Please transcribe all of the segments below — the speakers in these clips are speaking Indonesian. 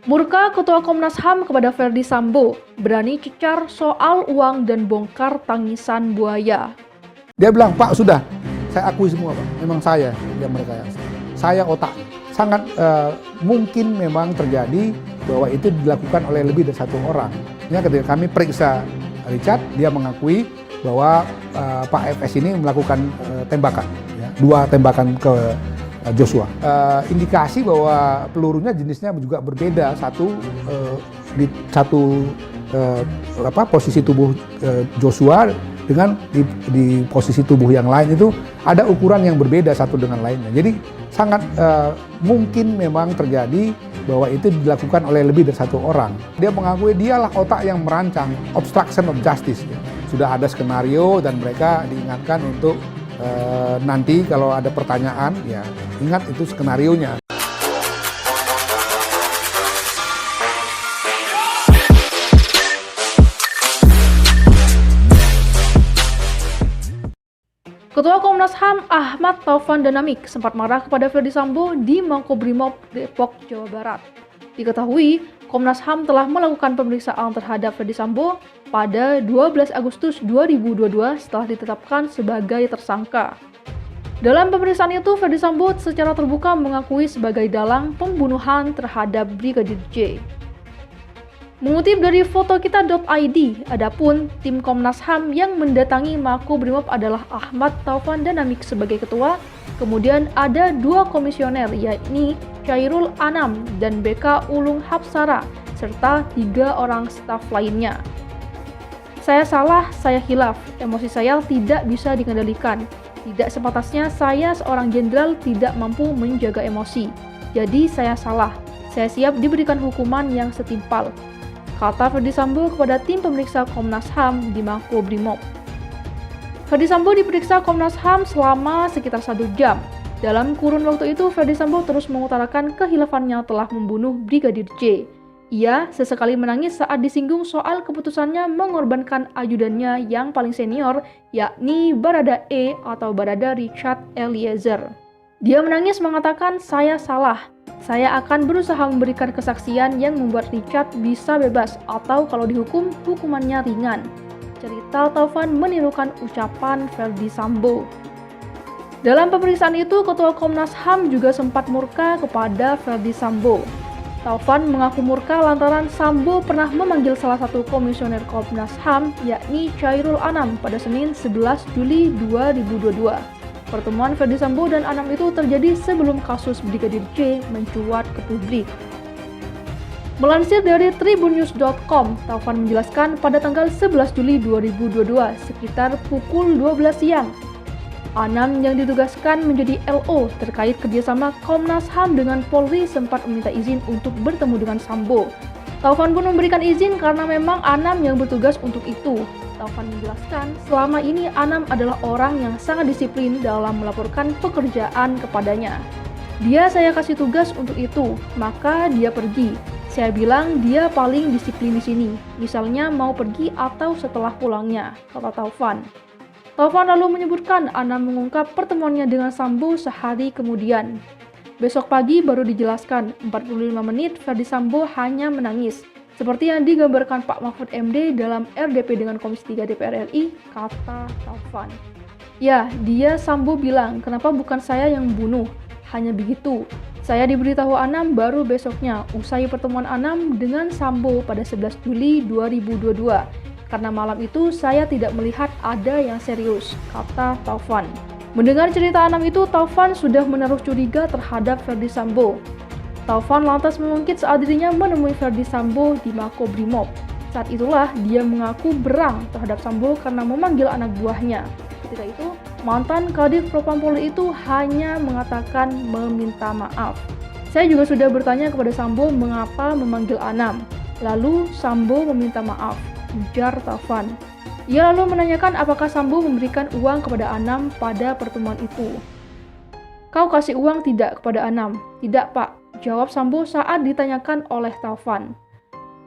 Murka Ketua Komnas HAM kepada Ferdy Sambo, berani cecar soal uang dan bongkar tangisan buaya. Dia bilang, Pak sudah, saya akui semua Pak, memang saya yang merekayasa. Saya otak. Sangat mungkin memang terjadi bahwa itu dilakukan oleh lebih dari satu orang. Ya, ketika kami periksa Richard, dia mengakui bahwa Pak FS ini melakukan tembakan, ya, 2 tembakan ke Joshua. Indikasi bahwa pelurunya jenisnya juga berbeda, di satu posisi tubuh Joshua dengan di posisi tubuh yang lain itu ada ukuran yang berbeda satu dengan lainnya. Jadi sangat mungkin memang terjadi bahwa itu dilakukan oleh lebih dari satu orang. Dia mengakui dialah otak yang merancang obstruction of justice. Ya. Sudah ada skenario dan mereka diingatkan untuk nanti kalau ada pertanyaan, ya ingat itu skenarionya. Ketua Komnas HAM Ahmad Taufan Danamik sempat marah kepada Ferdy Sambo di Makobrimob Depok, Jawa Barat. Diketahui, Komnas HAM telah melakukan pemeriksaan terhadap Ferdy Sambo pada 12 Agustus 2022 setelah ditetapkan sebagai tersangka. Dalam pemeriksaan itu, Ferdy Sambo secara terbuka mengakui sebagai dalang pembunuhan terhadap Brigadir J. Mengutip dari fotokita.id, adapun tim Komnas HAM yang mendatangi Makobrimob adalah Ahmad Taufan Danamik sebagai ketua, kemudian ada 2 komisioner yakni Chairul Anam dan BK Ulung Hapsara, serta 3 orang staf lainnya. Saya salah, saya khilaf, emosi saya tidak bisa dikendalikan. Tidak sepatasnya saya seorang jenderal tidak mampu menjaga emosi. Jadi saya salah, saya siap diberikan hukuman yang setimpal, kata Ferdy Sambo kepada tim pemeriksa Komnas HAM di Makobrimob. Ferdy Sambo diperiksa Komnas HAM selama sekitar 1 jam. Dalam kurun waktu itu, Ferdy Sambo terus mengutarakan kehilafannya telah membunuh Brigadir J. Ia sesekali menangis saat disinggung soal keputusannya mengorbankan ajudannya yang paling senior, yakni Barada E atau Barada Richard Eliezer. Dia menangis mengatakan, saya salah. Saya akan berusaha memberikan kesaksian yang membuat Richard bisa bebas atau kalau dihukum, hukumannya ringan. Cerita Taufan menirukan ucapan Ferdy Sambo. Dalam pemeriksaan itu, Ketua Komnas HAM juga sempat murka kepada Ferdy Sambo. Taufan mengaku murka lantaran Sambo pernah memanggil salah satu komisioner Komnas HAM, yakni Chairul Anam pada Senin 11 Juli 2022. Pertemuan Ferdy Sambo dan Anam itu terjadi sebelum kasus Brigadir J mencuat ke publik. Melansir dari tribunnews.com, Taufan menjelaskan pada tanggal 11 Juli 2022 sekitar pukul 12 siang, Anam yang ditugaskan menjadi LO terkait kerjasama Komnas HAM dengan Polri sempat meminta izin untuk bertemu dengan Sambo. Taufan pun memberikan izin karena memang Anam yang bertugas untuk itu. Taufan menjelaskan, selama ini Anam adalah orang yang sangat disiplin dalam melaporkan pekerjaan kepadanya. Dia saya kasih tugas untuk itu, maka dia pergi. Saya bilang dia paling disiplin di sini, misalnya mau pergi atau setelah pulangnya, kata Taufan. Taufan lalu menyebutkan Anam mengungkap pertemuannya dengan Sambo sehari kemudian. Besok pagi baru dijelaskan, 45 menit Ferdy Sambo hanya menangis, seperti yang digambarkan Pak Mahfud MD dalam RDP dengan Komisi 3 DPR RI, kata Taufan. Ya, dia Sambo bilang, kenapa bukan saya yang bunuh? Hanya begitu. Saya diberitahu Anam baru besoknya, usai pertemuan Anam dengan Sambo pada 11 Juli 2022. Karena malam itu saya tidak melihat ada yang serius, kata Taufan. Mendengar cerita Anam itu, Taufan sudah menaruh curiga terhadap Ferdy Sambo. Taufan lantas mengungkit saat dirinya menemui Ferdy Sambo di Makobrimob. Saat itulah dia mengaku berang terhadap Sambo karena memanggil anak buahnya. Ketika itu, mantan Kadif Propam Polri itu hanya mengatakan meminta maaf. Saya juga sudah bertanya kepada Sambo mengapa memanggil Anam. Lalu Sambo meminta maaf, ujar Taufan. Ia lalu menanyakan apakah Sambo memberikan uang kepada Anam pada pertemuan itu. Kau kasih uang tidak kepada Anam? Tidak, Pak, jawab Sambo saat ditanyakan oleh Taufan.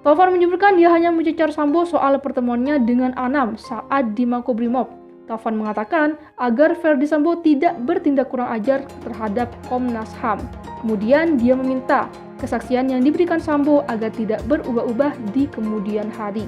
Taufan menyebutkan dia hanya mencecar Sambo soal pertemuannya dengan Anam saat di Makobrimob. Taufan mengatakan agar Ferdy Sambo tidak bertindak kurang ajar terhadap Komnas HAM. Kemudian dia meminta kesaksian yang diberikan Sambo agar tidak berubah-ubah di kemudian hari.